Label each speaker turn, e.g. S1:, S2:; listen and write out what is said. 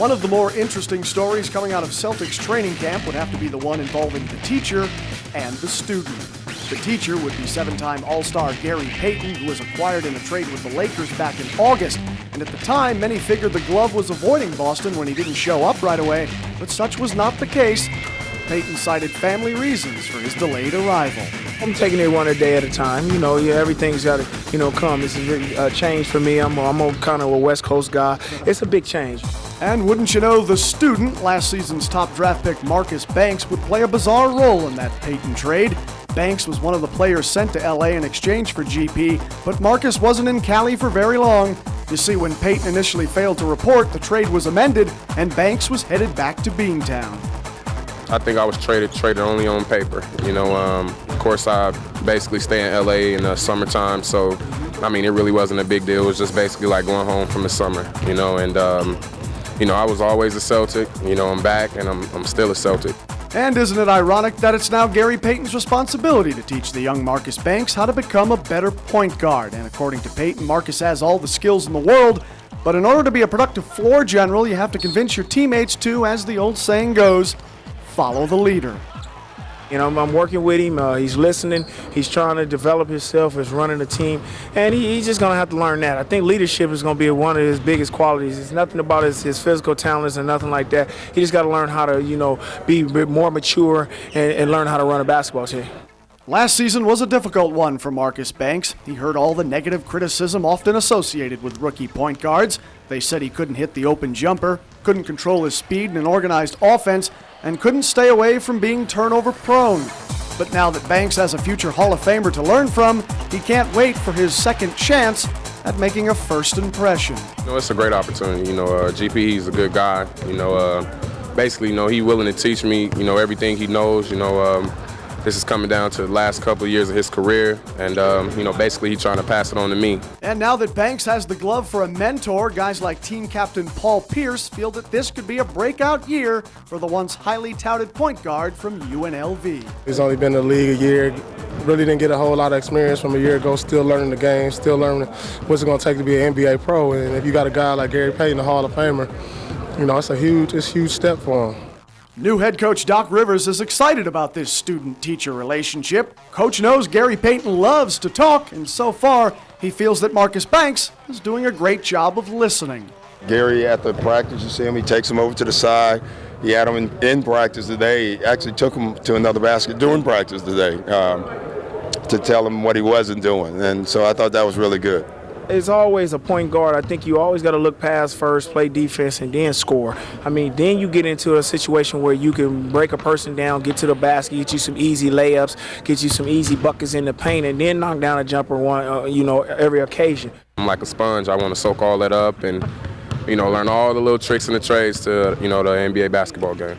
S1: One of the more interesting stories coming out of Celtics Training Camp would have to be the one involving the teacher and the student. The teacher would be seven-time All-Star Gary Payton, who was acquired in a trade with the Lakers back in August. And at the time, many figured the glove was avoiding Boston when he didn't show up right away, but such was not the case. Payton cited family reasons for his delayed arrival.
S2: I'm taking it one a day at a time. Everything's got to, come. This is a change for me. I'm kind of a West Coast guy. It's a big change.
S1: And wouldn't you know, the student, last season's top draft pick Marcus Banks, would play a bizarre role in that Payton trade. Banks was one of the players sent to LA in exchange for GP, but Marcus wasn't in Cali for very long. You see, when Payton initially failed to report, the trade was amended, and Banks was headed back to Beantown.
S3: I think I was traded only on paper. Of course, I basically stay in LA in the summertime, so it really wasn't a big deal. It was just basically like going home from the summer, I was always a Celtic. I'm back, and I'm still a Celtic.
S1: And isn't it ironic that it's now Gary Payton's responsibility to teach the young Marcus Banks how to become a better point guard? And according to Payton, Marcus has all the skills in the world, but in order to be a productive floor general, you have to convince your teammates to, as the old saying goes, follow the leader.
S2: I'm working with him. He's listening. He's trying to develop himself as running a team, and he's just going to have to learn that. I think leadership is going to be one of his biggest qualities. It's nothing about his physical talents and nothing like that. He just got to learn how to, be more mature and learn how to run a basketball team.
S1: Last season was a difficult one for Marcus Banks. He heard all the negative criticism often associated with rookie point guards. They said he couldn't hit the open jumper, couldn't control his speed in an organized offense, and couldn't stay away from being turnover prone. But now that Banks has a future Hall of Famer to learn from, he can't wait for his second chance at making a first impression.
S3: It's a great opportunity. GP, he's a good guy. Basically, he's willing to teach me, everything he knows. This is coming down to the last couple of years of his career, and, basically he's trying to pass it on to me.
S1: And now that Banks has the glove for a mentor, guys like team captain Paul Pierce feel that this could be a breakout year for the once highly touted point guard from UNLV.
S4: He's only been in the league a year, really didn't get a whole lot of experience from a year ago, still learning the game, still learning what's it going to take to be an NBA pro. And if you got a guy like Gary Payton, the Hall of Famer, it's a huge step for him.
S1: New head coach Doc Rivers is excited about this student-teacher relationship. Coach knows Gary Payton loves to talk, and so far, he feels that Marcus Banks is doing a great job of listening.
S5: Gary, at the practice, you see him, he takes him over to the side. He had him in practice today. He actually took him to another basket during practice today to tell him what he wasn't doing, and so I thought that was really good.
S2: It's always a point guard. I think you always got to look past first, play defense, and then score. Then you get into a situation where you can break a person down, get to the basket, get you some easy layups, get you some easy buckets in the paint, and then knock down a jumper every occasion.
S3: I'm like a sponge. I want to soak all that up and, learn all the little tricks and the trades to, the NBA basketball game.